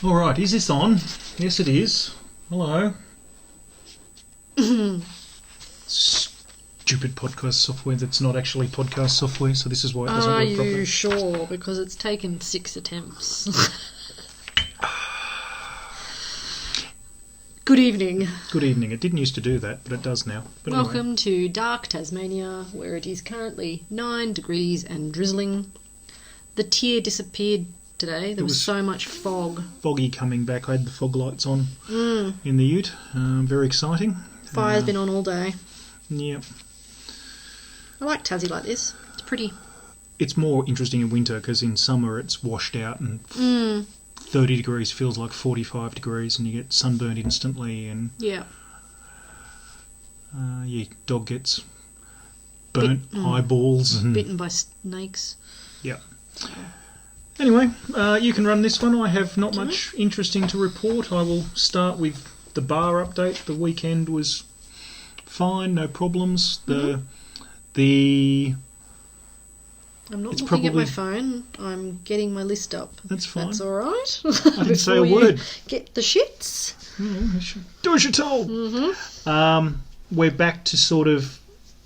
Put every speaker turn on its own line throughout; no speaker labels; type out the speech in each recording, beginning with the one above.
All right, is this on? Yes, it is. Hello. Stupid podcast software that's not actually podcast software, so this is why it doesn't work properly.
Are you sure? Because it's taken 6 attempts. Good evening.
Good evening. It didn't used to do that, but it does now. But
Welcome
anyway.
to dark Tasmania, where it is currently 9 degrees and drizzling. The tear disappeared today. There was so much fog.
Foggy coming back. I had the fog lights on in the ute. Very exciting.
Fire's been on all day.
Yeah.
I like Tassie like this. It's pretty.
It's more interesting in winter because in summer it's washed out and 30 degrees feels like 45 degrees and you get sunburned instantly and
yeah,
your dog gets burnt eyeballs and
bitten by snakes.
Yeah. Anyway, you can run this one. I have not much interesting to report. I will start with the bar update. The weekend was fine, no problems.
I'm not looking at my phone. I'm getting my list up.
That's fine.
That's all right.
I didn't say a word.
Get the shits.
Do as you're told. We're back to sort of...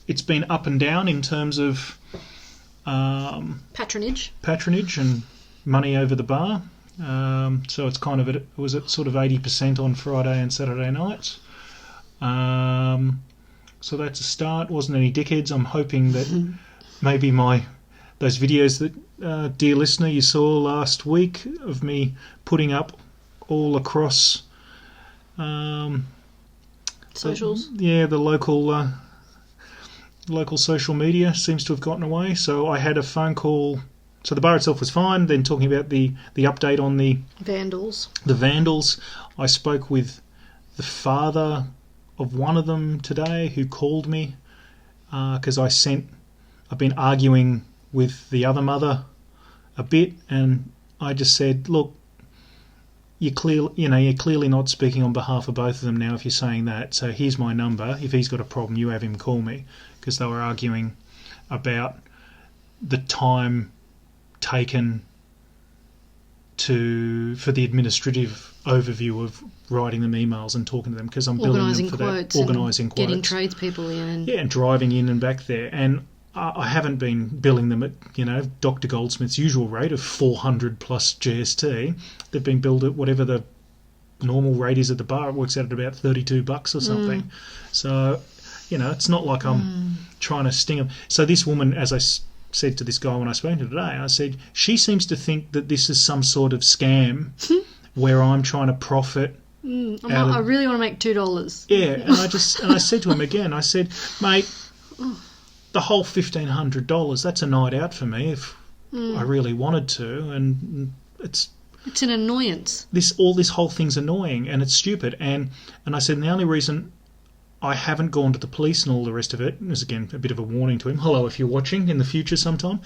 It's been up and down in terms of...
Patronage
and money over the bar. So it's kind of... It was at sort of 80% on Friday and Saturday nights. So that's a start. Wasn't any dickheads. I'm hoping that maybe those videos that, dear listener, you saw last week of me putting up all across
socials.
The local social media seems to have gotten away. So I had a phone call. So the bar itself was fine. Then talking about the update on the
Vandals.
The Vandals. I spoke with the father of one of them today who called me because I've been arguing with the other mother a bit, and I just said, look, you're clearly not speaking on behalf of both of them now if you're saying that. So here's my number. If he's got a problem, you have him call me, because they were arguing about the time taken for the administrative overview of writing them emails and talking to them, because I'm billing them for that. Organising quotes.
Getting tradespeople in.
And driving in and back there. And I haven't been billing them at, Dr. Goldsmith's usual rate of 400 plus GST. They've been billed at whatever the normal rate is at the bar. It works out at about $32 or something. So, it's not like I'm trying to sting them. So this woman, as I said to this guy when I spoke to her today, I said, she seems to think that this is some sort of scam where I'm trying to profit.
I really want to make $2.
Yeah, and I said to him again, I said, mate, the whole $1,500, that's a night out for me if I really wanted to, and it's
an annoyance.
This whole thing's annoying and it's stupid, and I said, and the only reason I haven't gone to the police and all the rest of it is, again, a bit of a warning to him. Hello, if you're watching in the future sometime,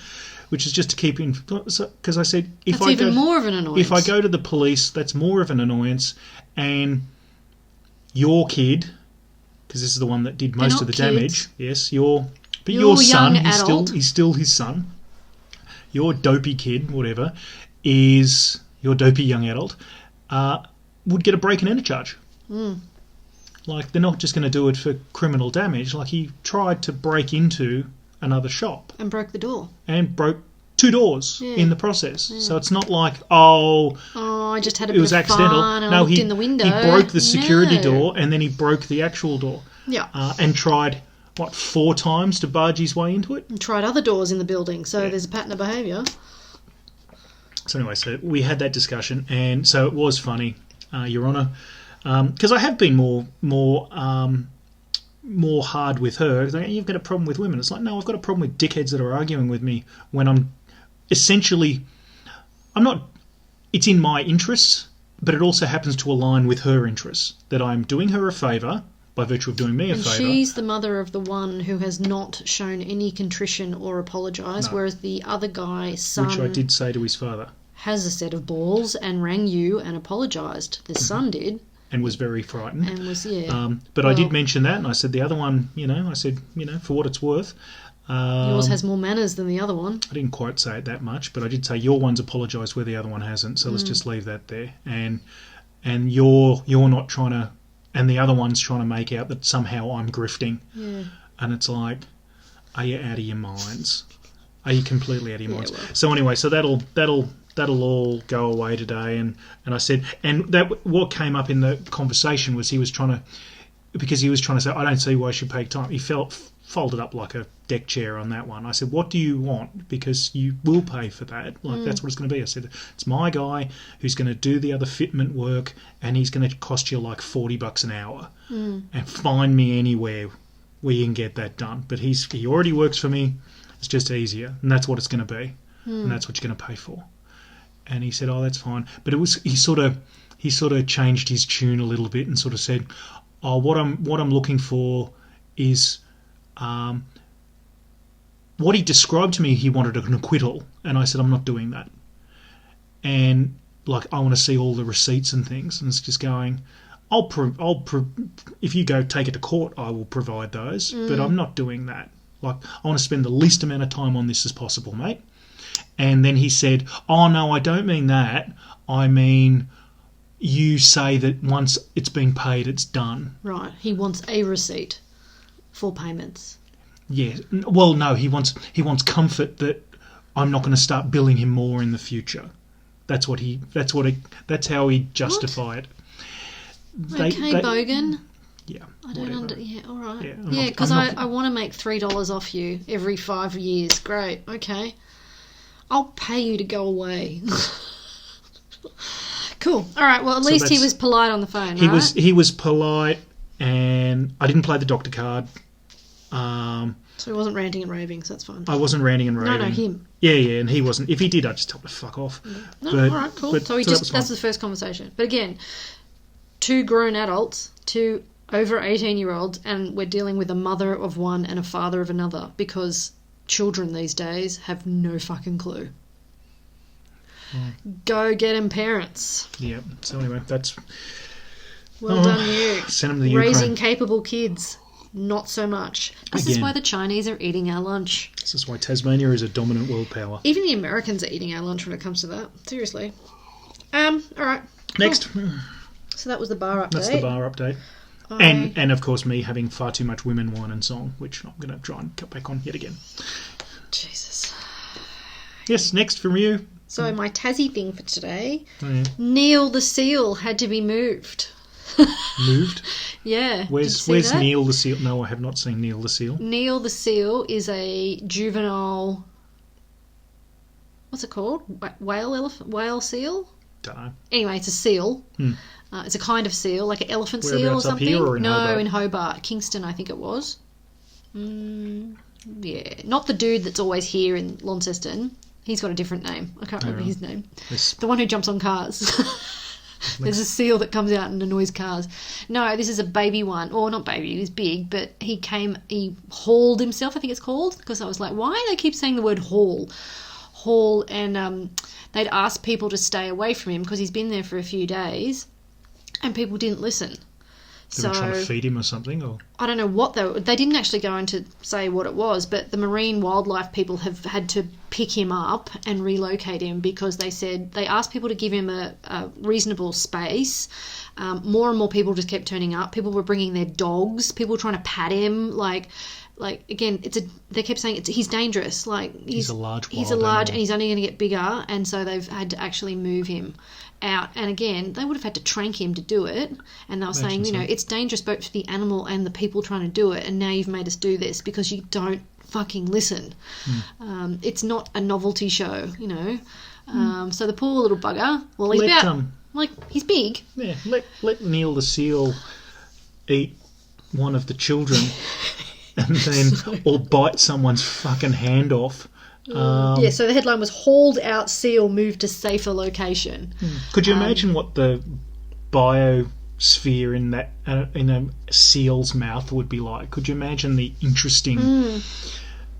which is just to keep in, because I said,
more of an annoyance.
If I go to the police, that's more of an annoyance, and your kid, because this is the one that did most of the damage. Yes, your son, he's still his son. Your dopey kid, whatever, is your dopey young adult, would get a break-in and a charge. Like, they're not just going to do it for criminal damage. Like, he tried to break into another shop.
And broke the door.
And broke 2 doors in the process. Yeah. So it's not like, I
just had a bit of
accidental.
Fun and I looked in the window.
He broke the security door and then he broke the actual door.
Yeah.
And tried, 4 times to barge his way into it?
And tried other doors in the building. So there's a pattern of behaviour.
So anyway, so we had that discussion, and so it was funny, Your Honour. Because I have been more hard with her. Like, you've got a problem with women. It's like, no, I've got a problem with dickheads that are arguing with me when I'm not. It's in my interests, but it also happens to align with her interests. That I'm doing her a favour by virtue of doing me a favour.
She's the mother of the one who has not shown any contrition or apologised, whereas the other guy's son,
which I did say to his father,
has a set of balls and rang you and apologised. The son did.
And was very frightened.
And was,
but I did mention that, and I said the other one, I said, for what it's worth,
Yours has more manners than the other one.
I didn't quite say it that much, but I did say your one's apologised where the other one hasn't. So let's just leave that there. And you're not trying to, and the other one's trying to make out that somehow I'm grifting.
Yeah.
And it's like, are you out of your minds? Are you completely out of your minds?
Well.
So anyway, so that'll all go away today. And I said, and that what came up in the conversation was he was trying to say, I don't see why I should pay time. He folded up like a deck chair on that one. I said, what do you want? Because you will pay for that. Like, that's what it's going to be. I said, it's my guy who's going to do the other fitment work, and he's going to cost you like $40 an hour. And find me anywhere where you can get that done. But he already works for me. It's just easier, and that's what it's going to be. And that's what you're going to pay for. And he said, oh, that's fine. But it was he sort of changed his tune a little bit and sort of said, oh, what I'm looking for is what he described to me. He wanted an acquittal, and I said, I'm not doing that. And like, I want to see all the receipts and things. And it's just going, if you go take it to court, I will provide those, but I'm not doing that. Like, I want to spend the least amount of time on this as possible, mate. And then he said, oh, no, I don't mean that. I mean, you say that once it's been paid, it's done.
Right. He wants a receipt for payments.
Yeah. Well, no, he wants comfort that I'm not going to start billing him more in the future. That's how he justify it.
Bogan.
Yeah.
I don't Yeah, all right.
Yeah,
because I want to make $3 off you every 5 years. Great. Okay. I'll pay you to go away. Cool. All right. Well, at least he was polite on the phone, right?
He was polite, and I didn't play the doctor card.
So he wasn't ranting and raving, so that's fine.
I wasn't ranting and raving.
No, him.
Yeah, and he wasn't. If he did, I'd just tell him to fuck off.
No, all right, cool. So that's the first conversation. But again, 2 grown adults, 2 over 18-year-olds, and we're dealing with a mother of one and a father of another, because children these days have no fucking clue. Go get them, parents.
Yeah. So anyway, that's...
Well done, you.
Send them to the
Raising
Ukraine.
capable kids. Not so much. This is why the Chinese are eating our lunch.
This is why Tasmania is a dominant world power.
Even the Americans are eating our lunch when it comes to that. Seriously. All right.
Next.
Cool. So that was the bar update.
That's the bar update. And of course me having far too much women, wine and song, which I'm going to try and cut back on yet again.
Jesus.
Yes, next from you.
So my Tassie thing for today,
Neil
the seal had to be moved.
Moved?
Yeah.
Where's Neil the seal? No, I have not seen Neil the seal. Neil
the seal is a juvenile... What's it called? Whale seal?
Don't know.
Anyway, it's a seal. It's a kind of seal, like an elephant seal or something.
Up here or in Hobart?
In Hobart. Kingston, I think it was. Yeah. Not the dude that's always here in Launceston. He's got a different name. I can't remember his name. The one who jumps on cars. There's a seal that comes out and annoys cars. No, this is a baby one. Or not baby, he was big, but he hauled himself, I think it's called. Because I was like, why do they keep saying the word haul? Haul, and they'd asked people to stay away from him because he's been there for a few days, and people didn't listen.
They were trying to feed him or something? Or
I don't know what they didn't actually go into say what it was, but the marine wildlife people have had to pick him up and relocate him because they asked people to give him a reasonable space. More and more people just kept turning up. People were bringing their dogs. People were trying to pat him. Like again, they kept saying he's dangerous. Like he's a large
animal.
And he's only going to get bigger. And so they've had to actually move him out. And again, they would have had to trank him to do it. And they were saying, it's dangerous both for the animal and the people trying to do it. And now you've made us do this because you don't fucking listen. It's not a novelty show, So the poor little bugger. Well, he's he's big.
Yeah, let Neil the seal eat one of the children. And then, or bite someone's fucking hand off.
So the headline was "Hauled Out Seal Moved to Safer Location."
Could you imagine what the biosphere in a seal's mouth would be like? Could you imagine the interesting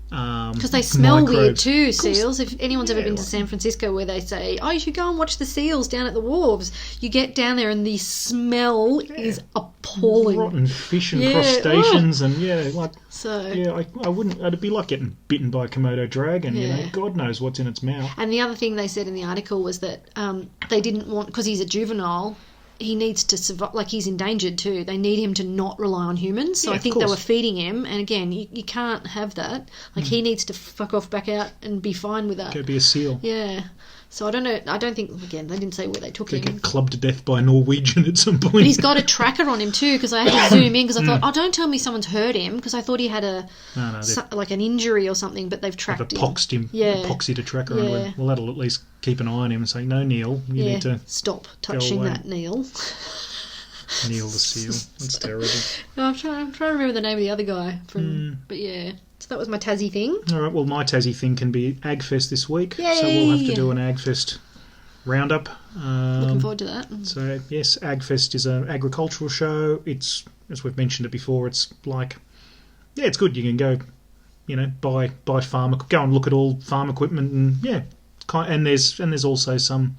because they smell
microbes.
weird too, seals. If anyone's ever been to San Francisco where they say, oh, you should go and watch the seals down at the wharves, you get down there and the smell is appalling.
Rotten fish and crustaceans and I wouldn't, it'd be like getting bitten by a Komodo dragon, God knows what's in its mouth.
And the other thing they said in the article was that they didn't want, because he's a juvenile, he needs to survive, like he's endangered too. They need him to not rely on humans. So I think they were feeding him. And again, you can't have that. Like he needs to fuck off back out and be fine with that.
Go be a seal.
Yeah. So I don't know. I don't think, again, they didn't say where they took him.
Get clubbed to death by a Norwegian at some point.
But he's got a tracker on him too, because I had to zoom in because I thought, don't tell me someone's hurt him, because I thought he had like an injury or something, but they've tracked him.
Epoxed him. Yeah. Epoxied a tracker on him. Well, that'll at least keep an eye on him and say, no, Neil, you need to
stop touching that, Neil.
Neil the seal. That's terrible.
No, I'm trying to remember the name of the other guy from, but yeah. So that was my Tassie thing. All
right. Well, my Tassie thing can be AgFest this week.
Yay!
So we'll have to do an AgFest roundup.
Looking forward to that.
So yes, AgFest is an agricultural show. It's, as we've mentioned it before, it's like, it's good. You can go, buy farm, go and look at all farm equipment, and there's also some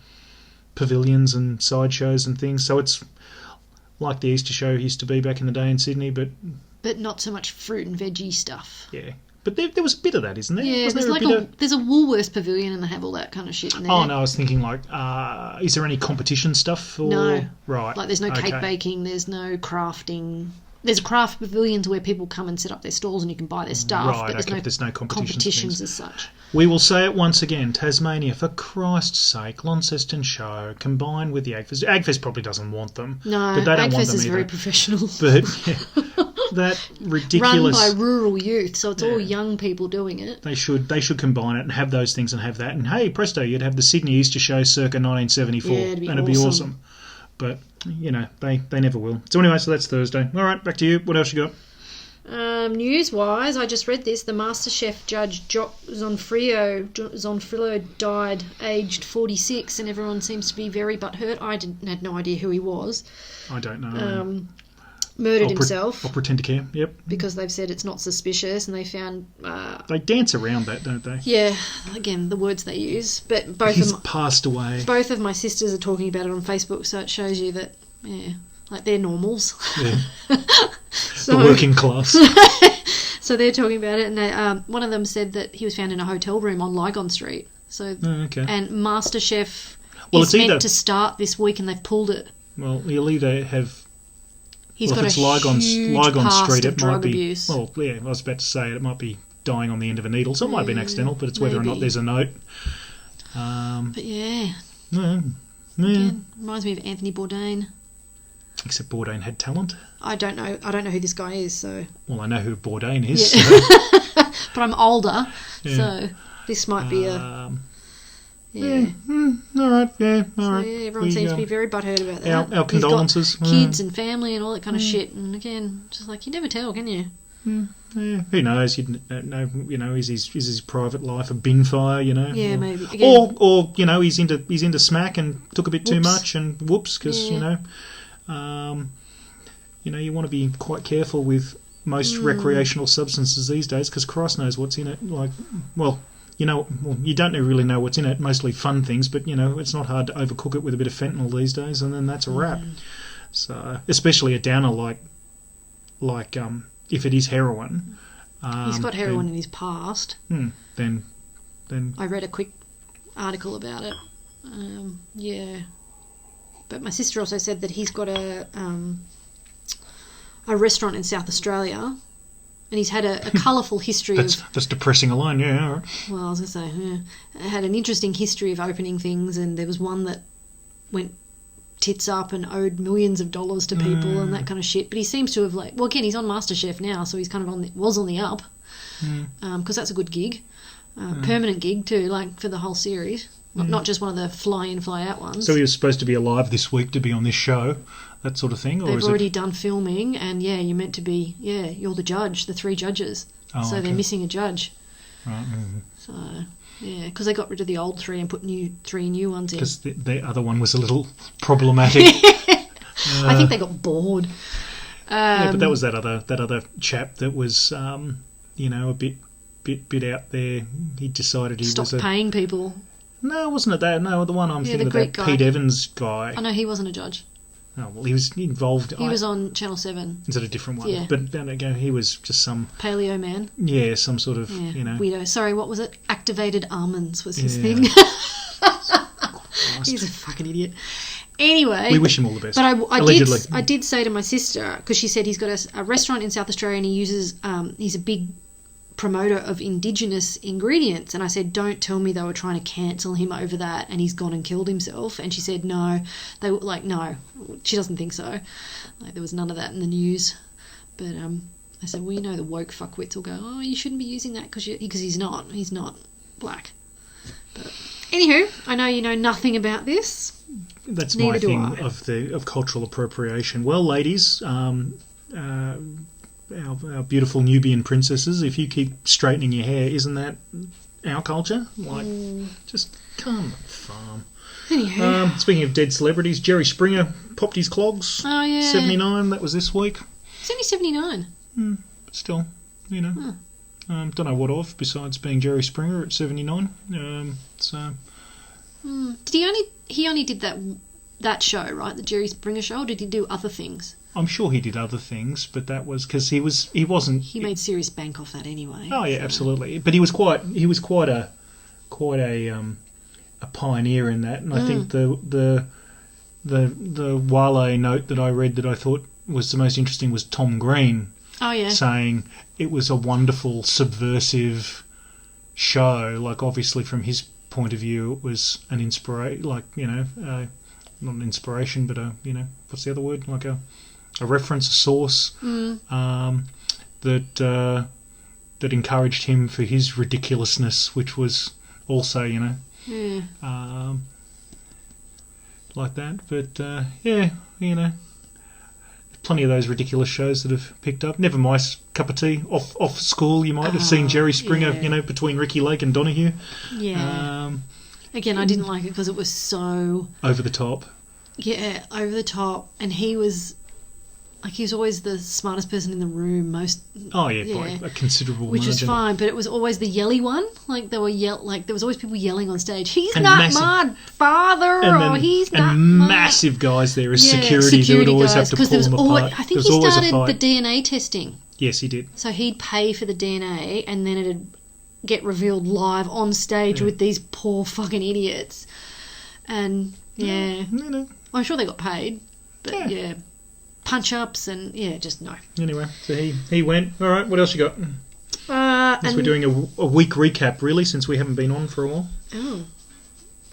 pavilions and sideshows and things. So it's like the Easter show used to be back in the day in Sydney, but
not so much fruit and veggie stuff.
Yeah. But there was a bit of that, isn't there?
Yeah, there's a Woolworths pavilion and they have all that kind of shit in there.
Oh, no, I was thinking is there any competition stuff?
No.
Right.
Like there's no cake baking, there's no crafting. There's craft pavilions where people come and set up their stalls and you can buy their stuff, but there's no competitions as such.
We will say it once again, Tasmania, for Christ's sake, Launceston Show, combined with the AgFest. AgFest probably doesn't want them.
No,
but they don't
AgFest
want them
is
either.
very professional.
But that ridiculous...
Run by rural youth, so it's all young people doing it.
They should combine it and have those things and have that. And hey, presto, you'd have the Sydney Easter Show circa 1974.
Yeah, it'd be awesome.
But, they never will. So anyway, so that's Thursday. All right, back to you. What else you got?
News-wise, I just read this. The MasterChef judge Jock Zonfrillo died aged 46, and everyone seems to be very butthurt. I had no idea who he was.
I don't know.
Murdered himself.
I'll pretend to care, yep.
Because they've said it's not suspicious, and they found...
they dance around that, don't they?
Yeah, again, the words they use. But
He's passed away.
Both of my sisters are talking about it on Facebook, so it shows you that, they're normals.
Yeah. The working class.
So they're talking about it, and one of them said that he was found in a hotel room on Lygon Street. So, and MasterChef is meant to start this week, and they've pulled it.
Well, you'll either have...
He's got a huge past of drug abuse.
Well, yeah, I was about to say it might be dying on the end of a needle, so it might be an accidental, but it's whether or not there's a note.
But yeah.
Again,
reminds me of Anthony Bourdain.
Except Bourdain had talent.
I don't know who this guy is, so...
Well, I know who Bourdain is.
Yeah.
So.
But I'm older, so this might be a...
all right, all right.
Yeah, everyone seems to be very butthurt about that.
Our condolences.
He's got kids and family and all that kind of shit, and again, just like, you never tell, can you?
Yeah, who knows? You know, is his private life a bin fire?
Yeah, maybe. Again,
or he's into smack and took a bit too much, and whoops, because you want to be quite careful with most recreational substances these days, because Christ knows what's in it. Like, you don't really know what's in it. Mostly fun things, but it's not hard to overcook it with a bit of fentanyl these days, and then that's a wrap. So, especially a downer like if it is heroin.
He's got heroin in his past.
Then
I read a quick article about it. But my sister also said that he's got a restaurant in South Australia, and he's had a colourful history
that's depressing alone, yeah. All right.
Well, I was going to say, it had an interesting history of opening things, and there was one that went tits up and owed millions of dollars to people and that kind of shit. But he seems to have again, he's on MasterChef now, so he's kind of was on the up, because that's a good gig, permanent gig too, for the whole series. Not just one of the fly-in, fly-out ones.
So he was supposed to be alive this week to be on this show, that sort of thing? Or
They've already done filming, and you're meant to be, you're the judge, the 3 judges. So they're missing a judge. Right. Mm-hmm. So, because they got rid of the old 3 and put 3 new ones in.
Because the other one was a little problematic.
I think they got bored.
But that was that other chap that was, a bit bit out there. He decided he
stopped
was
paying people.
No, wasn't it that? No, the one I'm thinking
the
of,
Greek
that
guy.
Pete Evans guy.
Oh no, he wasn't a judge.
Oh well, he was involved.
He was on Channel 7.
Is it a different one?
Yeah.
But then again, he was just some
Paleo man.
Yeah, some sort of
weirdo. Sorry, what was it? Activated almonds was his thing. He's a fucking idiot. Anyway,
we wish him all the best.
But
allegedly.
I did say to my sister, because she said he's got a restaurant in South Australia and he uses he's a big promoter of Indigenous ingredients, and I said, don't tell me they were trying to cancel him over that and he's gone and killed himself. And she said no, they were like, no, she doesn't think so, like there was none of that in the news. But I said, well, you know, the woke fuckwits will go, oh, you shouldn't be using that because he's not black. But anywho, I know you know nothing about this.
That's my thing of cultural appropriation. Well, ladies, our beautiful Nubian princesses, if you keep straightening your hair, isn't that our culture? Like, just come on, farm.
Anywho.
Speaking of dead celebrities, Jerry Springer popped his clogs.
Oh, yeah.
79, that was this week.
It's only 79.
But still, you know. Don't know what of, besides being Jerry Springer at 79.
Did he only did that show, right? The Jerry Springer show, or did he do other things?
I'm sure he did other things, but that was because he wasn't. He
made serious bank off that anyway.
Oh yeah, absolutely. But he was quite a pioneer in that, and I think the Wale note that I read that I thought was the most interesting was Tom Green.
Oh yeah,
saying it was a wonderful subversive show. Like obviously from his point of view, it was an inspiration. Like not an inspiration, but what's the other word? Like a reference, a source that encouraged him for his ridiculousness, which was also like that. But plenty of those ridiculous shows that have picked up. Never my cup of tea. Off school, you might have seen Jerry Springer, between Ricky Lake and Donahue.
Yeah. Again, I didn't like it because it was so
over the top.
Yeah, over the top, and he was always the smartest person in the room. By a considerable margin. Which was fine, but it was always the yelly one. Like there was always people yelling on stage. He's not my father, he's not.
And massive guys there as security that would always have to pull them apart.
I think he started the DNA testing.
Yes, he did.
So he'd pay for the DNA, and then it'd get revealed live on stage with these poor fucking idiots. And I'm sure they got paid, but punch-ups and just no.
Anyway, so he went. All right, what else you got? We're doing a week recap, really, since we haven't been on for a while.
Oh.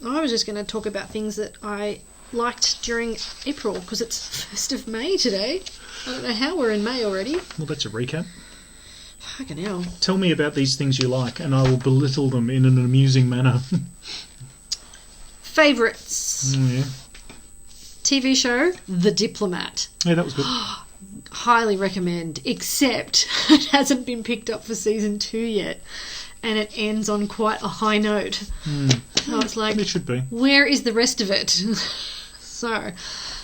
I was just going to talk about things that I liked during April, because it's 1st of May today. I don't know how we're in May already.
Well, that's a recap.
Fucking hell.
Tell me about these things you like, and I will belittle them in an amusing manner.
Favourites.
Oh, yeah.
TV show, The Diplomat.
Yeah, that was good.
Highly recommend, except it hasn't been picked up for season 2 yet, and it ends on quite a high note. So it's like,
it should be.
Where is the rest of it? So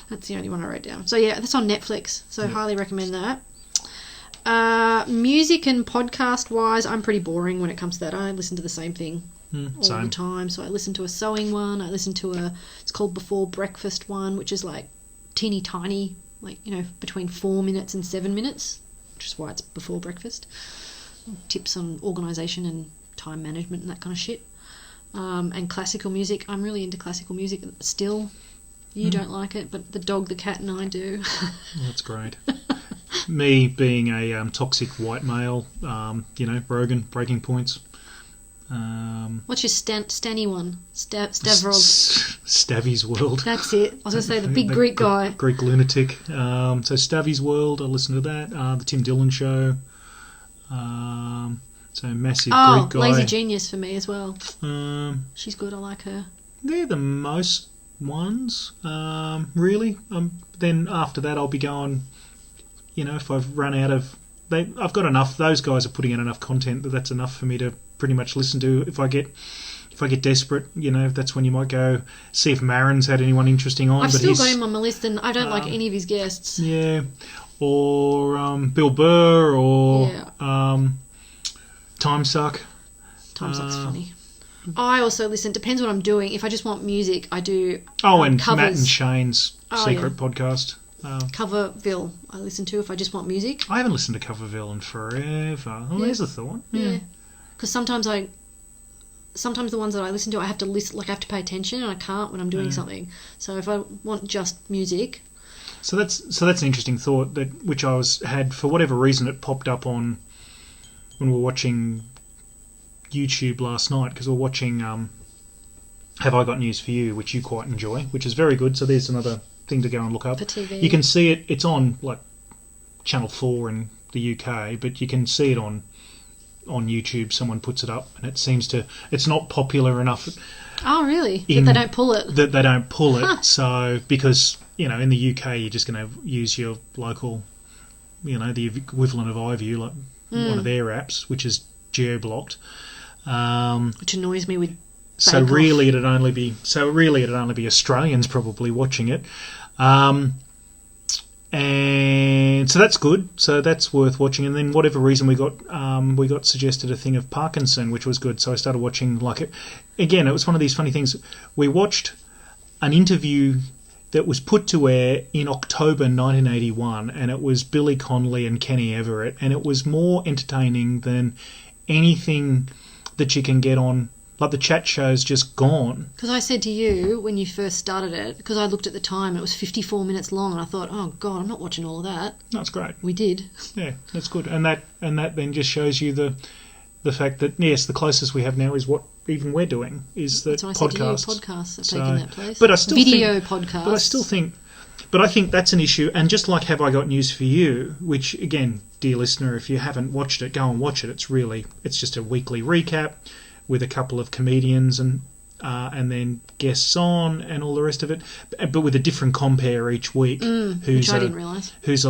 that's the only one I wrote down. So yeah, that's on Netflix, so highly recommend that. Music and podcast wise, I'm pretty boring when it comes to that. I listen to the same thing all the time. So I listen to a sewing one. I listen to it's called Before Breakfast one, which is like teeny tiny, like between 4 minutes and 7 minutes, which is why it's before breakfast. Tips on organisation and time management and that kind of shit. And classical music. I'm really into classical music still. You don't like it, but the dog, the cat, and I do.
Well, that's great. Me being a toxic white male, Rogan, Breaking Points.
What's your Stanny one? Stavrog.
Stavy's World.
That's it. I was going to say the big Greek guy.
Greek lunatic. So Stavy's World, I listen to that. The Tim Dillon Show. So massive Greek guy.
Lazy Genius for me as well. She's good. I like her. They're
the most ones, really. Then after that, I'll be going. If I've run out of, I've got enough. Those guys are putting out enough content that's enough for me to pretty much listen to. If I get desperate, that's when you might go see if Marin's had anyone interesting on.
I've still got him on my list, and I don't like any of his guests.
Yeah, or Bill Burr, or Time Suck.
Time Suck's funny. I also listen. Depends what I'm doing. If I just want music, I do.
And
covers.
Matt and Shane's secret podcast.
Coverville. I listen to if I just want music.
I haven't listened to Coverville in forever. Oh, there's a thought. Yeah.
Because sometimes the ones that I listen to, I have to listen. Like I have to pay attention, and I can't when I'm doing something. So if I want just music.
So that's an interesting thought which I had for whatever reason it popped up on when we were watching YouTube last night because we're watching Have I Got News for You, which you quite enjoy, which is very good. So there's another thing to go and look up.
For TV.
You can see it. It's on like Channel 4 in the UK, but you can see it on YouTube. Someone puts it up, and it seems to. It's not popular enough.
Oh, really? That they don't pull it.
That they don't pull it. So because in the UK you're just going to use your local, the equivalent of iView, like one of their apps, which is geo-blocked.
Which annoys me with.
So really, it'd only be Australians probably watching it, and so that's good. So that's worth watching. And then whatever reason we got suggested a thing of Parkinson, which was good. So I started watching again. It was one of these funny things. We watched an interview that was put to air in October 1981, and it was Billy Connolly and Kenny Everett, and it was more entertaining than anything that you can get on. Like the chat show's just gone.
Because I said to you when you first started it, because I looked at the time, it was 54 minutes long, and I thought, oh God, I'm not watching all of that.
That's great.
We did.
Yeah, that's good. And that then just shows you the fact that yes, the closest we have now is what even we're doing is the podcast.
Podcasts are taking that place.
But I still
podcasts.
But I think that's an issue. And just like Have I Got News for You, which again, dear listener, if you haven't watched it, go and watch it. It's just a weekly recap with a couple of comedians and then guests on and all the rest of it, but with a different compere each week.
Which I didn't realise.
Who's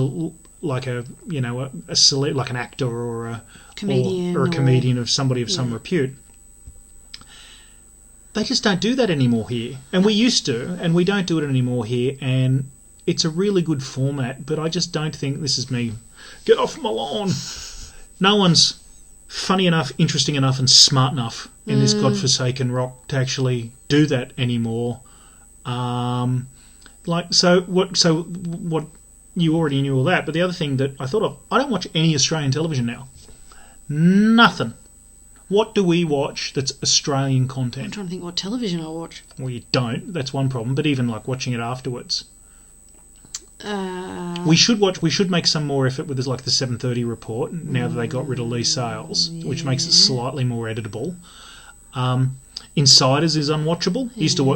like an actor or a
comedian
or a comedian of somebody of some repute. They just don't do that anymore here, and we used to, and we don't do it anymore here. And it's a really good format, but I just don't think this is me. Get off my lawn. No one's funny enough, interesting enough, and smart enough in this godforsaken rock to actually do that anymore. So what you already knew all that, but the other thing that I thought of, I don't watch any Australian television now. Nothing. What do we watch that's Australian content?
I'm trying to think what television I watch.
Well, you don't. That's one problem. But even like watching it afterwards. We should make some more effort with the 7:30 report now that they got rid of Lee Sales, which makes it slightly more editable. Insiders is unwatchable.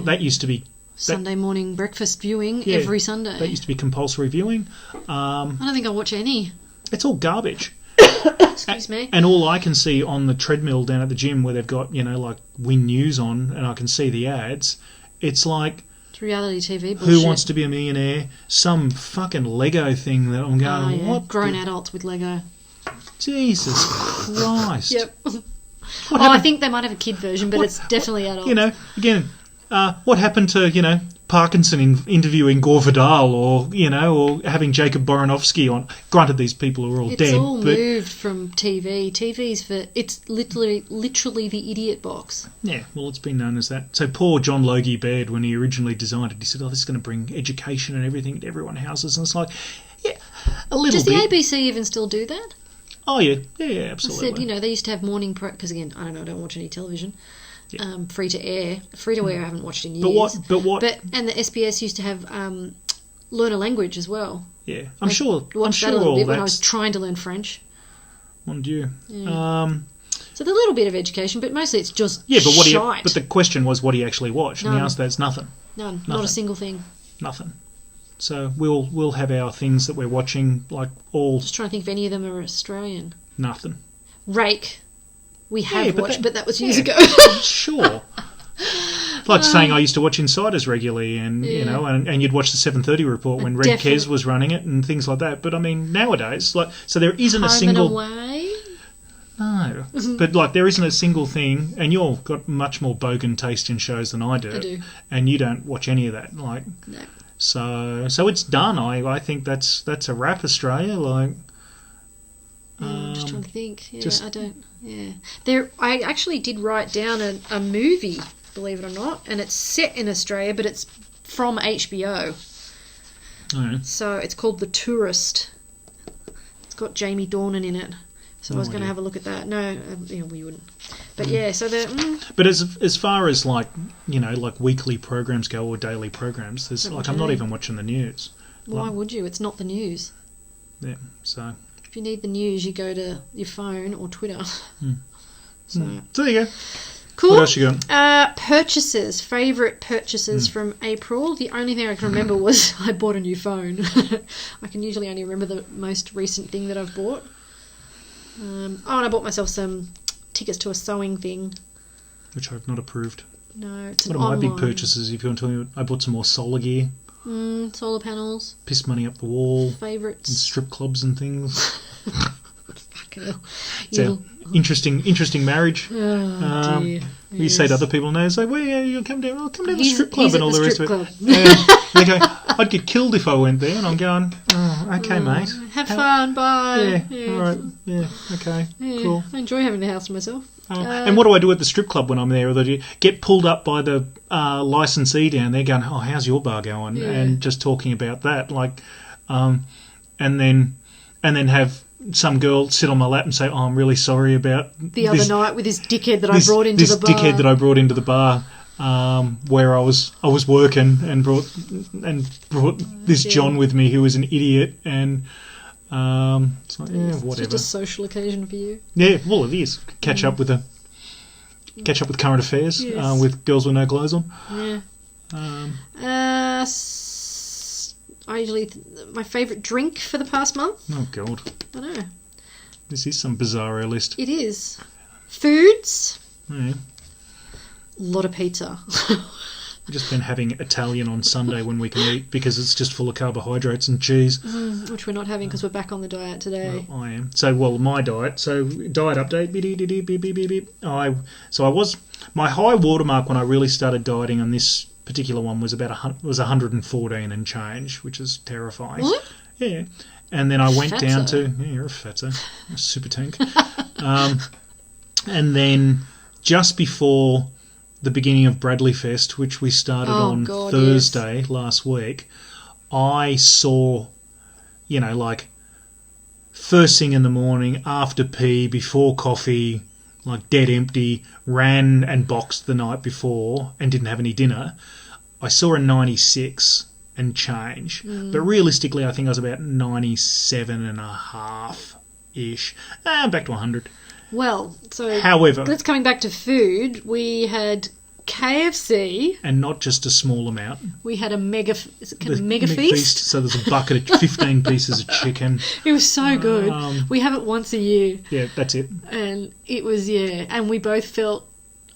That used to be
Sunday morning breakfast viewing every Sunday.
That used to be compulsory viewing.
I don't think I watch any.
It's all garbage.
Excuse me.
And all I can see on the treadmill down at the gym where they've got Win News on, and I can see the ads. It's like.
It's reality TV bullshit.
Who Wants to Be a Millionaire? Some fucking Lego thing that I'm going, what?
Grown adults with Lego.
Jesus Christ.
Yep. I think they might have a kid version, but it's definitely adult.
Again, what happened to, Parkinson interviewing Gore Vidal or having Jacob Boronovsky on? Granted, these people are all dead.
It's all moved from TV. It's literally the idiot box.
Yeah, well, it's been known as that. So poor John Logie Baird, when he originally designed it, he said, this is going to bring education and everything to everyone's houses. And it's like, yeah, a little bit.
Does the ABC even still do that?
Oh, yeah. Yeah, absolutely.
I said, they used to have morning because again, I don't know, I don't watch any television. Yeah. Free to air I haven't watched in years. And the SBS used to have learn a language as well.
Yeah, I'm sure
that a little bit when I was trying to learn French.
Mon Dieu.
Yeah. So the little bit of education, but mostly it's just
shite. But the question was, what do you actually watch?
None.
And the answer to that's nothing.
None. Not a single thing.
Nothing. So we'll have our things that we're watching,
Just trying to think if any of them are Australian.
Nothing.
Rake. We have watched, but that was years ago.
Sure. Like saying I used to watch Insiders regularly, and and you'd watch the 7:30 report when Red Kez was running it and things like that. But I mean, nowadays, so there isn't a single.
Home and Away?
No, but there isn't a single thing, and you've got much more bogan taste in shows than I do.
I do,
and you don't watch any of that. No. So it's done. I think that's a wrap, Australia.
just trying to think. Yeah, I don't. Yeah, I actually did write down a movie, believe it or not, and it's set in Australia, but it's from HBO.
Oh.
So it's called The Tourist. It's got Jamie Dornan in it. So I was going to have a look at that. No, we wouldn't. But yeah, so But
as far as like weekly programs go or daily programs, there's I'm not even watching the news.
Why would you? It's not the news.
Yeah. So
if you need the news, you go to your phone or Twitter. So
there you go.
Cool.
What else you got?
Favourite purchases from April. The only thing I can remember was I bought a new phone. I can usually only remember the most recent thing that I've bought. And I bought myself some tickets to a sewing thing.
Which I've not approved.
No, it's
one of my big purchases, if you want to tell me, I bought some more solar gear.
Solar panels.
Pissed money up the wall.
Favourites.
And strip clubs and things.
Fucking hell.
It's an interesting marriage.
Oh, dear.
You say to other people now, say, well, yeah, you'll come down the strip club and all the rest of it. They go, I'd get killed if I went there. And I'm going, okay, mate.
Have fun, bye.
Yeah, all right. Yeah, okay, cool.
I enjoy having the house to myself.
And what do I do at the strip club when I'm there? Or do you get pulled up by the licensee down there going, oh, how's your bar going?
Yeah.
And just talking about that. And then have some girl sit on my lap and say, oh, I'm really sorry about
the other night with this dickhead that I brought into the bar.
This dickhead that I brought into the bar where I was working and brought this John with me who was an idiot and it's like, whatever.
It's just a social occasion for you.
Yeah, well, it is. Catch up with current affairs with girls with no clothes on.
Yeah. I usually my favourite drink for the past month.
Oh God!
I know.
This is some bizarro list.
It is. Foods.
Yeah.
A lot of pizza.
We've just been having Italian on Sunday when we can eat because it's just full of carbohydrates and cheese.
Which we're not having because we're back on the diet today.
Well, I am. So, my diet. So, diet update. My high watermark when I really started dieting on this particular one was 114 and change, which is terrifying.
What?
Yeah. And then I went down to... Yeah, you're a fatso. A super tank. And then just before the beginning of BradleyFest, which we started on Thursday last week, I saw, first thing in the morning, after pee, before coffee, dead empty, ran and boxed the night before and didn't have any dinner. I saw a 96 and change. But realistically, I think I was about 97.5-ish. Back to 100.
Well, so
however,
let's coming back to food. We had KFC.
And not just a small amount.
We had a mega feast?
So there's a bucket of 15 pieces of chicken.
It was so good. We have it once a year.
Yeah, that's it.
And it was, and we both felt...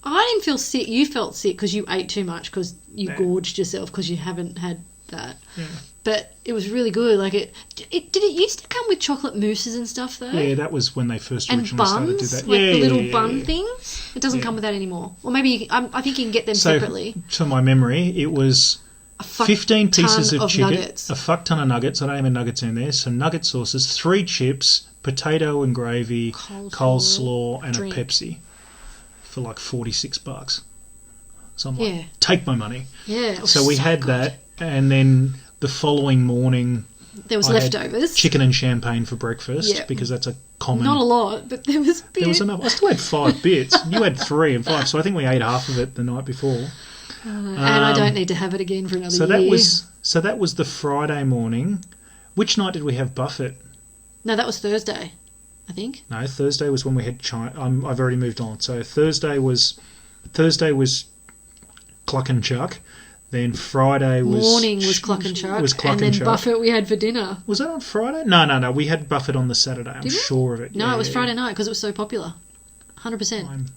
I didn't feel sick. You felt sick because you ate too much because you gorged yourself because you haven't had that. Yeah. But it was really good. Did it used to come with chocolate mousses and stuff though? Yeah,
that was when they first originally started to do that.
The little bun things. It doesn't come with that anymore. Or maybe I think you can get them separately.
To my memory, it was 15 pieces of chicken,
nuggets.
A fuck ton of nuggets. I don't even nuggets in there. Some nugget sauces, 3 chips, potato and gravy, coleslaw and drink. A Pepsi for $46. So I'm like, take my money.
Yeah.
So we had that, and then the following morning
there was leftovers.
Chicken and champagne for breakfast because that's a common...
Not a lot, but there was bits.
There was enough. I still had 5 bits. You had 3 and 5, so I think we ate half of it the night before.
And I don't need to have it again for another year.
That was the Friday morning. Which night did we have buffet?
No, that was Thursday, I think.
No, Thursday was when we had China. I've already moved on. So Thursday was Cluck and Chuck. Then Friday was...
Morning was Cluck and Chuck. And then buffet we had for dinner.
Was that on Friday? No. We had buffet on the Saturday. I'm sure of it.
No, it was Friday night because it was so popular. 100%.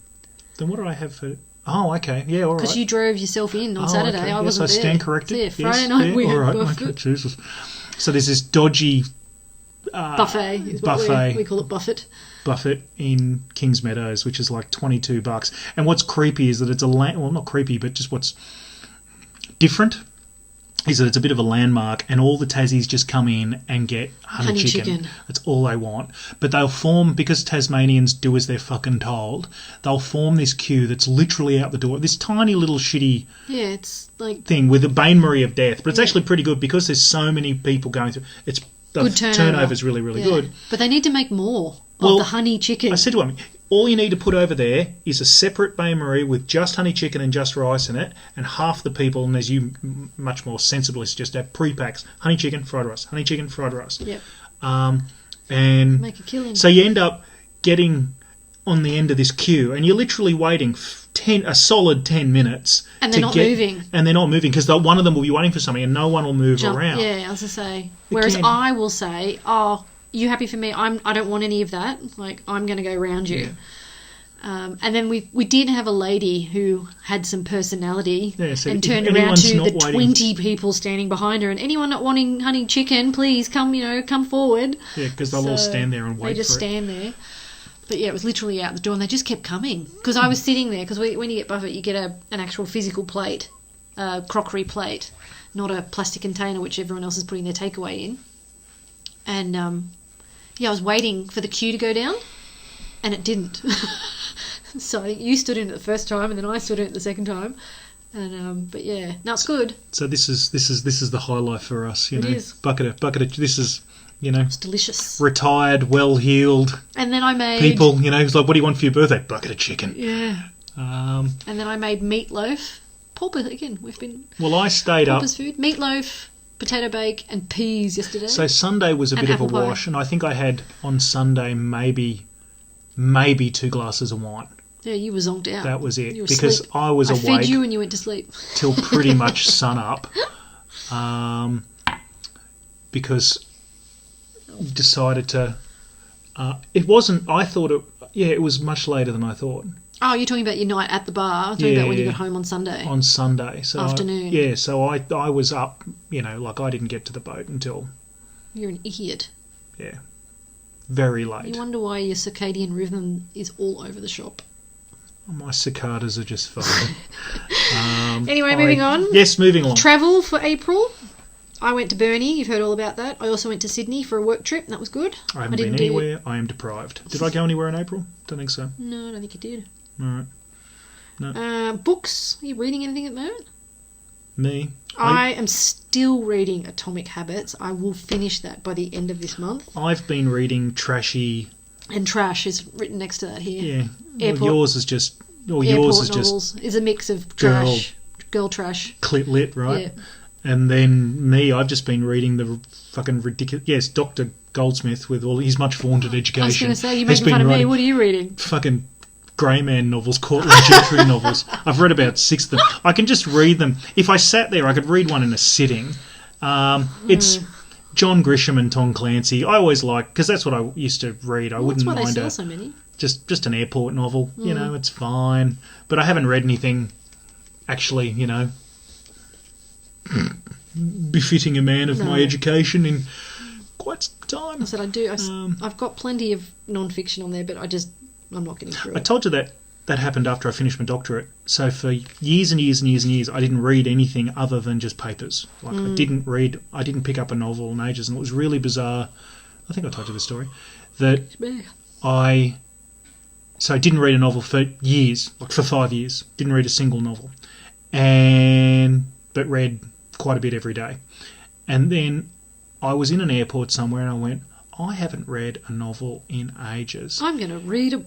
Then what did I have for... Oh, okay. Yeah, all right.
Because you drove yourself in on Saturday. Okay. I wasn't there.
I stand corrected.
So Friday night we had buffet.
Okay, Jesus. So there's this dodgy...
buffet. We call it buffet.
Buffet in Kings Meadows, which is $22. And what's creepy is that it's well, not creepy, but just what's different is that it's a bit of a landmark, and all the Tassies just come in and get honey chicken. That's all they want. But they'll form, because Tasmanians do as they're fucking told, they'll form this queue that's literally out the door. This tiny little shitty
it's like
thing with a Bain Marie of death. But it's actually pretty good because there's so many people going through. It's the
good
turnover's really, really good.
But they need to make more of the honey chicken.
I said to him, all you need to put over there is a separate Bain Marie with just honey chicken and just rice in it, and half the people, and as you much more sensible, just have pre-packs, honey chicken, fried rice, honey chicken, fried rice.
Yep.
And
make a killing.
So you end up getting on the end of this queue, and you're literally waiting a solid 10 minutes.
And they're not moving.
And they're not moving, because one of them will be waiting for something, and no one will move around.
Yeah, as I say. Whereas I will say, you happy for me? I don't want any of that. Like, I'm going to go round you. Yeah. And then we did have a lady who had some personality and turned around to the 20 people standing behind her. And anyone not wanting honey chicken, please come forward. Yeah,
because they'll all stand there and wait for it.
They just stand there. But yeah, it was literally out the door, and they just kept coming. Because I was sitting there, because when you get buffet, you get an actual physical plate, crockery plate, not a plastic container which everyone else is putting their takeaway in. And I was waiting for the queue to go down, and it didn't. So you stood in it the first time, and then I stood in it the second time. And but yeah, no, it's good.
So this is the high life for us,
It is.
Bucket of this is,
it's delicious.
Retired, well heeled.
And then I made
people, it's like, what do you want for your birthday? Bucket of chicken.
Yeah. And then I made meatloaf. Porpoise again. We've been.
Well, I stayed up.
Porpoise food, meatloaf, potato bake, and peas yesterday.
So Sunday was a bit of a wash, and I think I had on Sunday maybe 2 glasses of wine.
Yeah, you were zonked out.
That was it, because
asleep.
I was awake.
I fed you and you went to sleep
till pretty much sun up, because decided to. It wasn't. I thought it. Yeah, it was much later than I thought.
Oh, you're talking about your night at the bar. I'm talking about when you got home on Sunday.
On Sunday, so
afternoon.
So I was up. Like I didn't get to the boat until.
You're an idiot.
Yeah. Very late.
You wonder why your circadian rhythm is all over the shop.
My cicadas are just fine.
Anyway, moving on.
Yes, moving on.
Travel for April. I went to Burnie. You've heard all about that. I also went to Sydney for a work trip, and that was good.
I haven't been anywhere. I am deprived. Did I go anywhere in April? Don't think so.
No, I don't think you did.
All right. No.
Books. Are you reading anything at the moment?
Me?
I am still reading Atomic Habits. I will finish that by the end of this month.
I've been reading trashy...
And trash is written next to that here.
Yeah.
Airport,
well, yours is just... Or
Airport
yours is
novels is a mix of trash, girl trash.
Clit lit, right?
Yeah.
And then me, I've just been reading the fucking ridiculous... Yes, Dr. Goldsmith with all his much vaunted education. I was
going to say, you're making fun of me. What are you reading?
Fucking grey man novels, courtroom gentry novels. I've read about 6 of them. I can just read them. If I sat there, I could read one in a sitting. It's John Grisham and Tom Clancy. I always liked, because that's what I used to read. I wouldn't mind
they sell so many.
Just an airport novel. It's fine. But I haven't read anything actually, befitting a man of my education in quite some time.
I said I do. I've got plenty of non-fiction on there, but I'm not getting through it.
I told you that happened after I finished my doctorate. So for years and years and years and years, I didn't read anything other than just papers. Like I didn't pick up a novel in ages, and it was really bizarre. I think I told you the story. I didn't read a novel for years, like for 5 years. Didn't read a single novel, but read quite a bit every day. And then I was in an airport somewhere, and I went, I haven't read a novel in ages.
I'm going to read a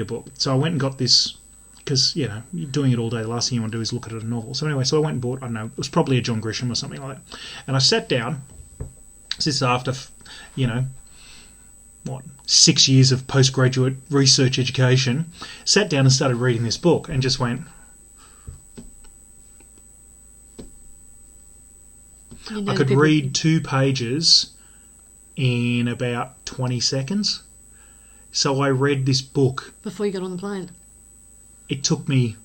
book.
So I went and got this, because, you're doing it all day. The last thing you want to do is look at a novel. So anyway, I went and bought, I don't know, it was probably a John Grisham or something like that. And I sat down. This is after, 6 years of postgraduate research education. Sat down and started reading this book and just went... I could read 2 pages in about 20 seconds. So I read this book.
Before you got on the plane?
It took me...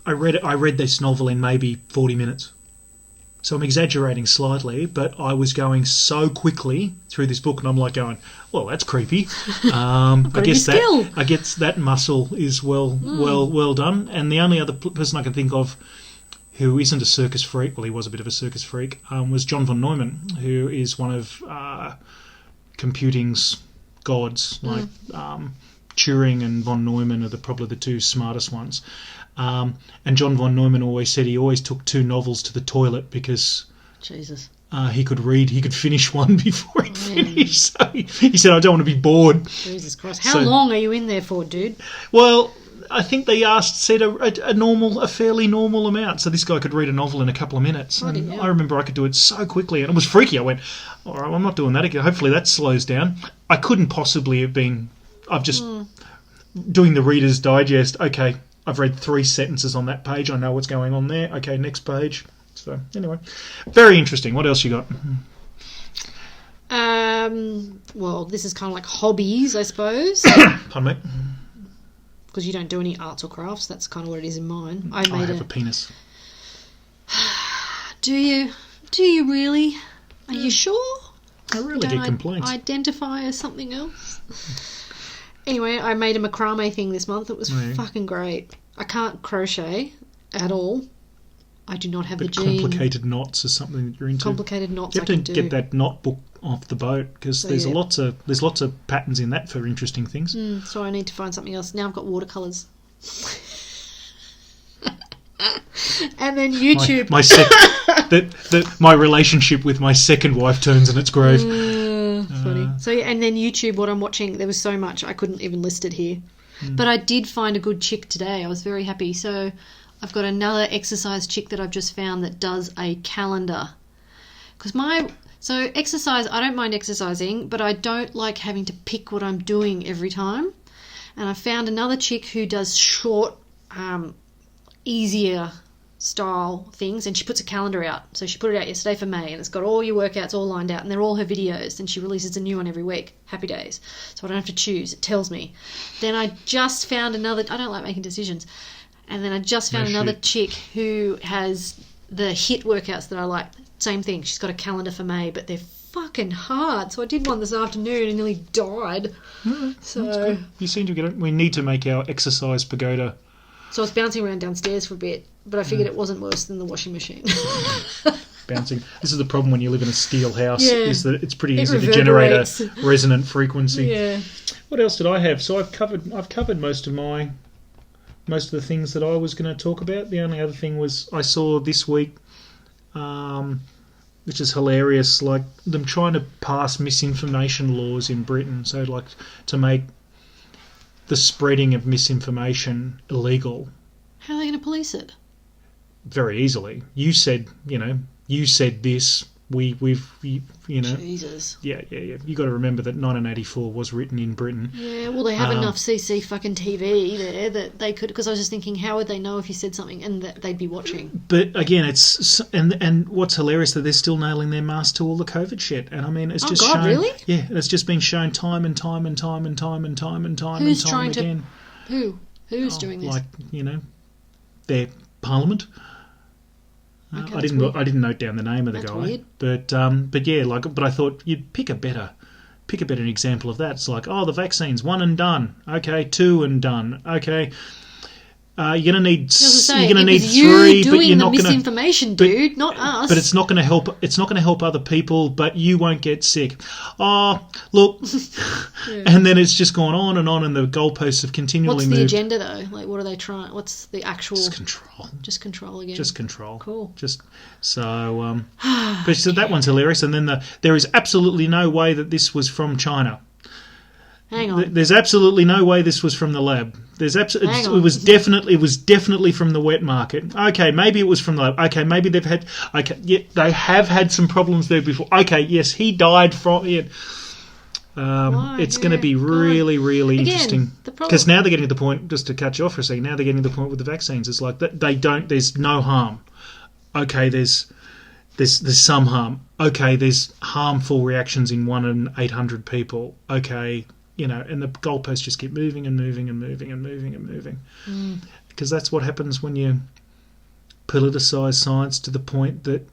I read this novel in maybe 40 minutes. So I'm exaggerating slightly, but I was going so quickly through this book, and I'm like going, well, that's creepy. I guess that muscle is well done. And the only other person I can think of who isn't a circus freak, well, he was a bit of a circus freak, was John von Neumann, who is one of computing's gods. Like Turing and von Neumann are probably the two smartest ones. And John von Neumann always said he always took 2 novels to the toilet because
Jesus.
He could finish one before he'd finish. So he said, I don't want to be bored.
Jesus Christ. How long are you in there for, dude?
Well, I think they said a fairly normal amount. So this guy could read a novel in a couple of minutes. And I remember I could do it so quickly, and it was freaky. I went, all right, well, I'm not doing that again. Hopefully that slows down. I couldn't possibly have been... I've just... Doing the Reader's Digest. Okay, I've read 3 sentences on that page. I know what's going on there. Okay, next page. So, anyway. Very interesting. What else you got?
Well, this is kind of like hobbies, I suppose.
Pardon me?
Because you don't do any arts or crafts. That's kind of what it is in mine. I
have a penis.
Do you? Do you really? Are you sure?
I really get complaints.
Identify as something else? Anyway, I made a macrame thing this month. It was fucking great. I can't crochet at all. I do not have the gene.
Complicated knots is something that you're into.
Complicated knots.
You have to get that knot book off the boat because there's lots of patterns in that for interesting things.
So I need to find something else. Now I've got watercolours. And then YouTube.
My relationship with my second wife turns in its grave.
Funny. So and then YouTube. What I'm watching, there was so much I couldn't even list it here. But I did find a good chick today. I was very happy. So I've got another exercise chick that I've just found that does a calendar. So exercise, I don't mind exercising, but I don't like having to pick what I'm doing every time. And I found another chick who does short, easier style things, and she puts a calendar out. So she put it out yesterday for May, and it's got all your workouts all lined out, and they're all her videos, and she releases a new one every week. Happy days. So I don't have to choose. It tells me. Then I just found another... I don't like making decisions. And then I just found another chick who has the HIIT workouts that I like. Same thing. She's got a calendar for May, but they're fucking hard. So I did one this afternoon and nearly died. So
you seem to get it. We need to make our exercise pagoda.
So I was bouncing around downstairs for a bit, but I figured it wasn't worse than the washing machine.
Bouncing. This is the problem when you live in a steel house, is that it's pretty easy to generate a resonant frequency. Yeah. What else did I have? So I've covered most of the things that I was going to talk about. The only other thing was I saw this week, which is hilarious, like them trying to pass misinformation laws in Britain. So like to make the spreading of misinformation illegal.
How are they going to police it?
Very easily. You said this. We've
Jesus.
Yeah. You got to remember that 1984 was written in Britain.
Yeah, well, they have enough CC fucking TV there that they could. Because I was just thinking, how would they know if you said something and that they'd be watching?
But again, it's and what's hilarious that they're still nailing their mask to all the COVID shit. And I mean, it's just shown.
Really?
Yeah, it's just been shown time and time and time and time and time and time
Who's
and time
trying
again.
To? Who's doing this?
Like their parliament.
Okay,
I didn't note down the name of the guy.
Weird.
But yeah, but I thought you'd pick a better example of that. It's like, the vaccine's 1 and done. Okay, 2 and done. Okay. You're gonna need 3, but you're not gonna misinformation,
dude, not us.
But it's not gonna help. It's not gonna help other people, but you won't get sick. Oh, look, and then it's just gone on, and the goalposts have continually moved.
What's the agenda though? Like, what are they trying? What's the actual?
Just control.
Just control again.
Just control.
Cool.
Just so. But so that one's hilarious, and then there is absolutely no way that this was from China.
Hang on.
There's absolutely no way this was from the lab. It was definitely from the wet market. Okay, maybe it was from the lab. Okay, maybe they have had some problems there before. Okay, yes, he died from it. It's going to be really, really interesting because now they're getting to the point. Just to cut you off for a second, now they're getting to the point with the vaccines. It's like they don't. There's no harm. Okay, there's some harm. Okay, there's harmful reactions in 1 in 800 people. Okay. And the goalposts just keep moving and moving and moving and moving and moving. Because that's what happens when you politicise science to the point that,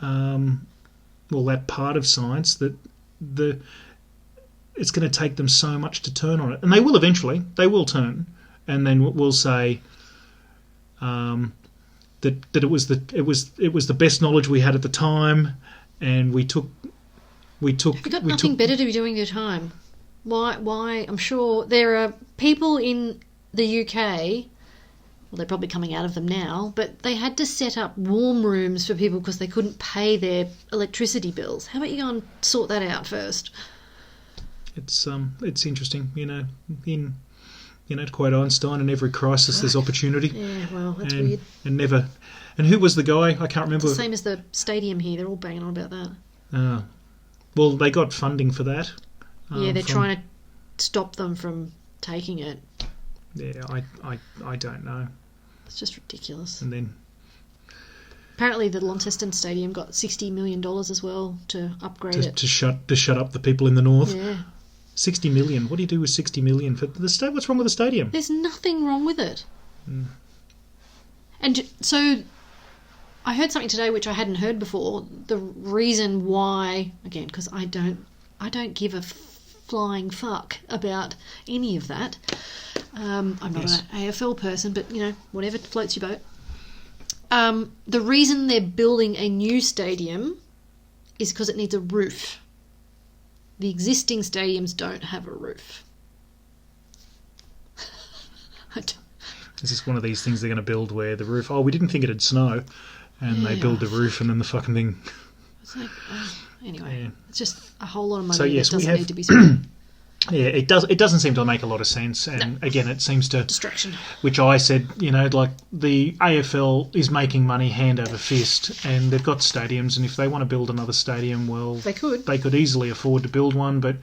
that part of science that it's going to take them so much to turn on it. And they will eventually. They will turn. And then we'll say, that it was the best knowledge we had at the time, and we took.
Have you got nothing better to be doing with your time? Why? I'm sure there are people in the UK. Well, they're probably coming out of them now, but they had to set up warm rooms for people because they couldn't pay their electricity bills. How about you go and sort that out first?
It's interesting, in to quote Einstein, in every crisis there's opportunity.
Yeah, well, that's weird.
And who was the guy? I can't remember.
It's the same as the stadium here. They're all banging on about that.
Well, they got funding for that.
Yeah, they're trying to stop them from taking it.
Yeah, I don't know.
It's just ridiculous.
And then
apparently the Launceston Stadium got $60 million as well to upgrade it.
To shut up the people in the north.
Yeah.
60 million. What do you do with 60 million for the stadium? What's wrong with the stadium?
There's nothing wrong with it. And so I heard something today which I hadn't heard before. The reason why, again, because I don't give a flying fuck about any of that. I'm not an AFL person, but whatever floats your boat. The reason they're building a new stadium is because it needs a roof. The existing stadiums don't have a roof.
Is this one of these things they're going to build where the roof? Oh, we didn't think it'd snow, and they build the roof, and then the fucking thing.
It's like, anyway, it's just a whole lot of money that doesn't need to be
spent. Yeah, it does. It doesn't seem to make a lot of sense, and again, it seems to
distraction.
Which I said, like the AFL is making money hand over fist, and they've got stadiums, and if they want to build another stadium, well, they could easily afford to build one. But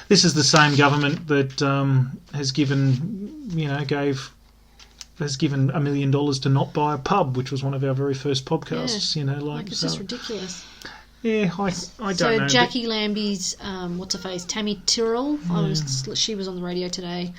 this is the same government that has given, has given $1 million to not buy a pub, which was one of our very first podcasts.
It's just ridiculous.
Yeah, I don't know.
So Jackie Lambie's, what's her face, Tammy Tyrrell, she was on the radio today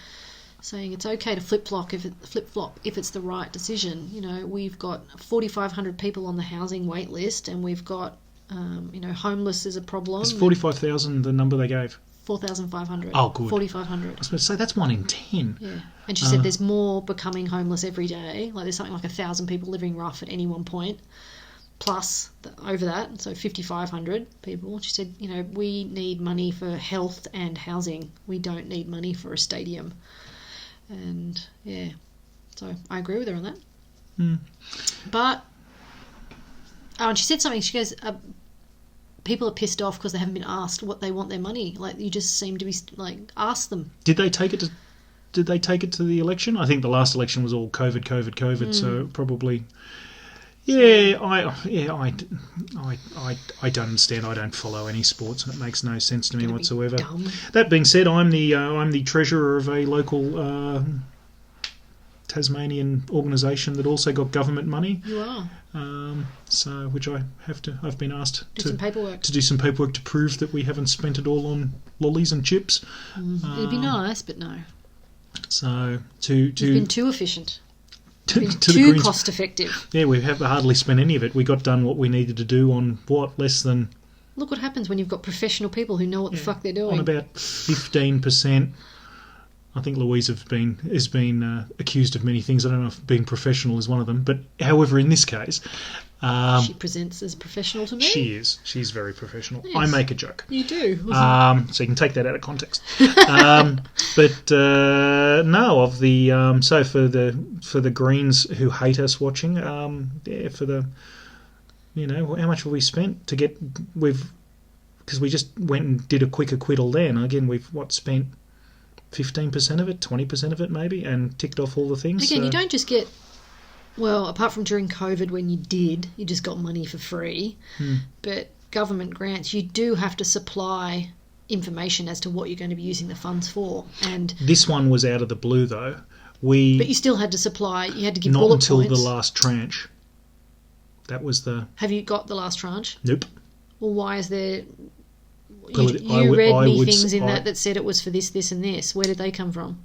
saying it's okay to flip-flop if it's the right decision. We've got 4,500 people on the housing wait list, and we've got, homeless is a problem.
Is 45,000 the number they gave?
4,500.
Oh, good.
4,500.
I was going to say, that's 1 in 10.
Yeah. And she said there's more becoming homeless every day. Like there's something like 1,000 people living rough at any one point. Plus over that, so 5,500 people. She said, we need money for health and housing. We don't need money for a stadium. And, so I agree with her on that. But, and she said something, she goes, people are pissed off because they haven't been asked what they want their money. Like, you just seem to be, ask them.
Did they take it to the election? I think the last election was all COVID, so probably... Yeah, I don't understand. I don't follow any sports, and it makes no sense to me whatsoever. That being said, I'm the treasurer of a local Tasmanian organisation that also got government money.
You are.
Which I've been asked to do some paperwork to prove that we haven't spent it all on lollies and chips.
It'd be nice, but no.
So
you've been too efficient.
Too
cost effective.
Yeah, we have hardly spent any of it. We got done what we needed to do on less than.
Look what happens when you've got professional people who know what the fuck they're doing.
On about 15%. I think Louise has been accused of many things. I don't know if being professional is one of them, but however, in this case,
she presents as professional to me.
She is. She's very professional. Yes. I make a joke.
You do.
So you can take that out of context. But no, of the so for the Greens who hate us watching, for the how much have we spent to get because we just went and did a quick acquittal there, and again we've spent 15% of it, 20% of it maybe, and ticked off all the things.
Again, you don't just get. Well, apart from during COVID when you just got money for free. But government grants, you do have to supply information as to what you're going to be using the funds for. And
this one was out of the blue, though.
But you still had to supply, you had to give bullet points.
Not until the last tranche. That was the...
Have you got the last tranche?
Nope.
Well, why is there... You read me things in that said it was for this, this and this. Where did they come from?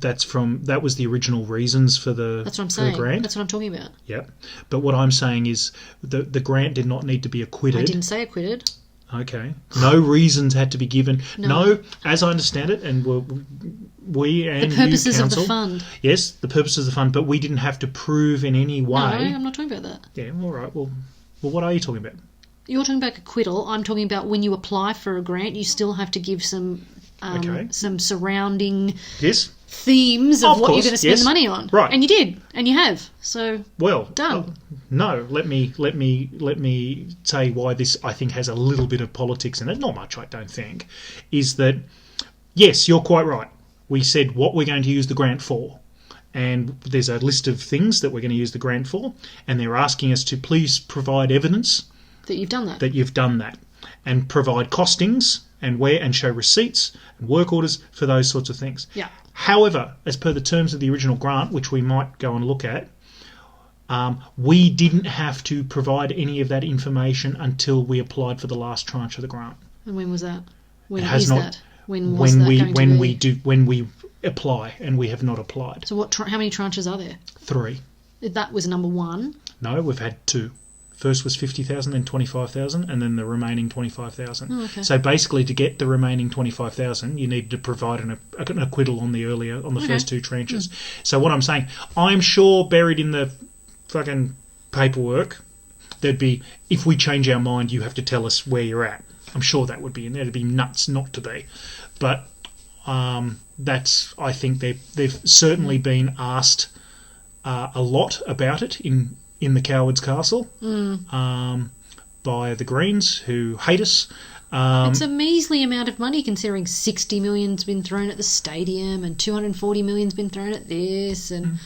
That was the original reasons for the
That's what I'm saying.
Grant.
That's what I'm talking about.
Yeah, but what I'm saying is the grant did not need to be acquitted.
I didn't say acquitted.
Okay. No reasons had to be given.
No.
As I understand it, and we and
the purposes
you, council,
of the fund.
Yes, the purposes of the fund, but we didn't have to prove in any way.
No, I'm not talking about that.
Yeah, all right. Well, what are you talking about?
You're talking about acquittal. I'm talking about when you apply for a grant, you still have to give some surrounding themes of what you're going to spend the money on.
Right.
And you did, and you have. So
done. No, let me say why this I think has a little bit of politics in it. Not much, I don't think. Is that yes, you're quite right. We said what we're going to use the grant for. And there's a list of things that we're going to use the grant for, and they're asking us to please provide evidence
that you've done that.
That you've done that, and provide costings and show receipts and work orders for those sorts of things.
Yeah.
However, as per the terms of the original grant, which we might go and look at, we didn't have to provide any of that information until we applied for the last tranche of the grant.
And when was that? When
we apply, and we have not applied.
So how many tranches are there?
3.
That was number 1.
No, we've had 2. First was 50,000, then 25,000, and then the remaining 25,000.
Oh, okay.
So basically, to get the remaining 25,000, you need to provide an acquittal on the first 2 tranches. So what I'm saying, I'm sure buried in the fucking paperwork, there'd be, if we change our mind, you have to tell us where you're at. I'm sure that would be in there. It'd be nuts not to be. But I think they've certainly been asked a lot about it in the Coward's Castle by the Greens, who hate us.
It's a measly amount of money considering 60 million's been thrown at the stadium and 240 million's been thrown at this, and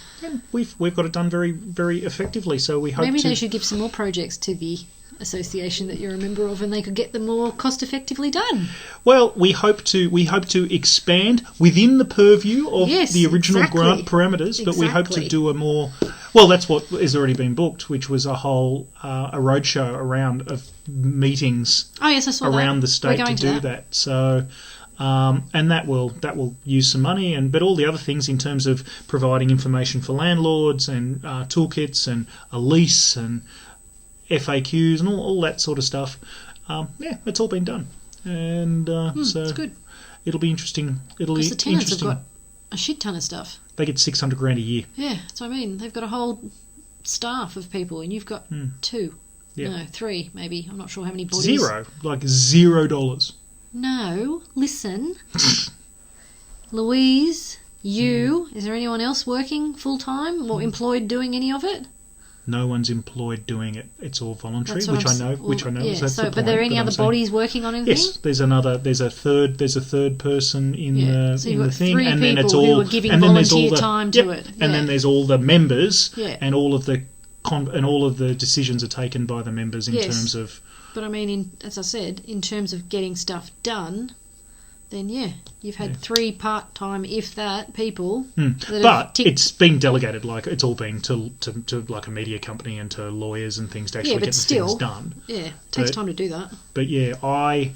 we've got it done very, very effectively. So we hope
maybe they should give some more projects to the association that you're a member of, and they could get them more cost effectively done.
Well, we hope to expand within the purview of the original grant parameters, but we hope to do a more. Well, that's what has already been booked, which was a whole a roadshow around of meetings.
Oh yes, I saw
around the state to do that. So. And that will use some money, but all the other things in terms of providing information for landlords and toolkits and a lease and FAQs and all that sort of stuff. It's all been done, and so
it's good.
It'll be interesting. Because
the tenants have got a shit ton of stuff.
They get $600,000 a year.
Yeah, that's what I mean. They've got a whole staff of people, and you've got 2. Yeah. No, 3 maybe. I'm not sure how many bodies.
$0.
No, listen. Louise, you. Is there anyone else working full time or employed doing any of it?
No one's employed doing it. It's all voluntary, which I know.
Yeah,
so that's the point,
but are there any other bodies working on anything?
Yes, there's a third person in the thing,
3
and then it's
people
all
who are giving volunteer time to it.
And then there's all the members,
and
all of the decisions are taken by the members in terms of.
But I mean, as I said, in terms of getting stuff done, then you've had 3 part-time, if that, people.
But it's been delegated, like it's all been to like a media company and to lawyers and things to actually get the things done.
Yeah, it takes time to do that.
But I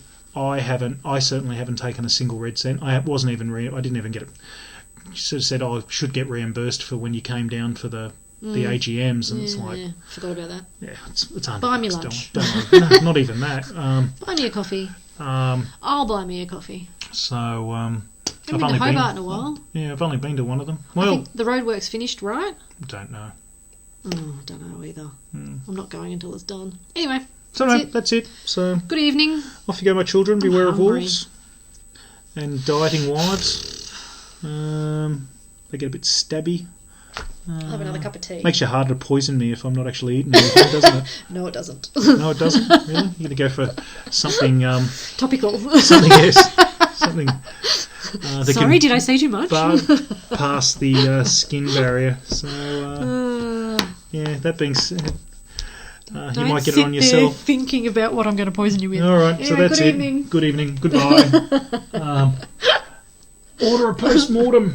certainly haven't taken a single red cent. I didn't even get it. You sort of said I should get reimbursed for when you came down for the AGMs, and it's like
forgot about that.
Yeah, it's $100.
Buy me lunch.
No, not even that.
Buy me a coffee. I'll buy me a coffee.
So
I've been to Hobart in a while.
Yeah, I've only been to one of them.
Well, I think the roadwork's finished, right?
Don't know.
I don't know either. I'm not going until it's done. Anyway,
that's it. So
good evening.
Off you go, my children. Beware of wolves and dieting wives. They get a bit stabby.
I'll have another cup of tea.
Makes you harder to poison me if I'm not actually eating anything, doesn't it?
No, it doesn't.
No, it doesn't? Really? You're going to go for something...
topical.
Something, yes. Something...
Sorry, did I say too much?
Past the skin barrier. So, that being said... you might get it on yourself.
Don't sit there thinking about what I'm going to poison you with.
All right, so that's it.
Evening.
Good evening. Goodbye. Order a post-mortem.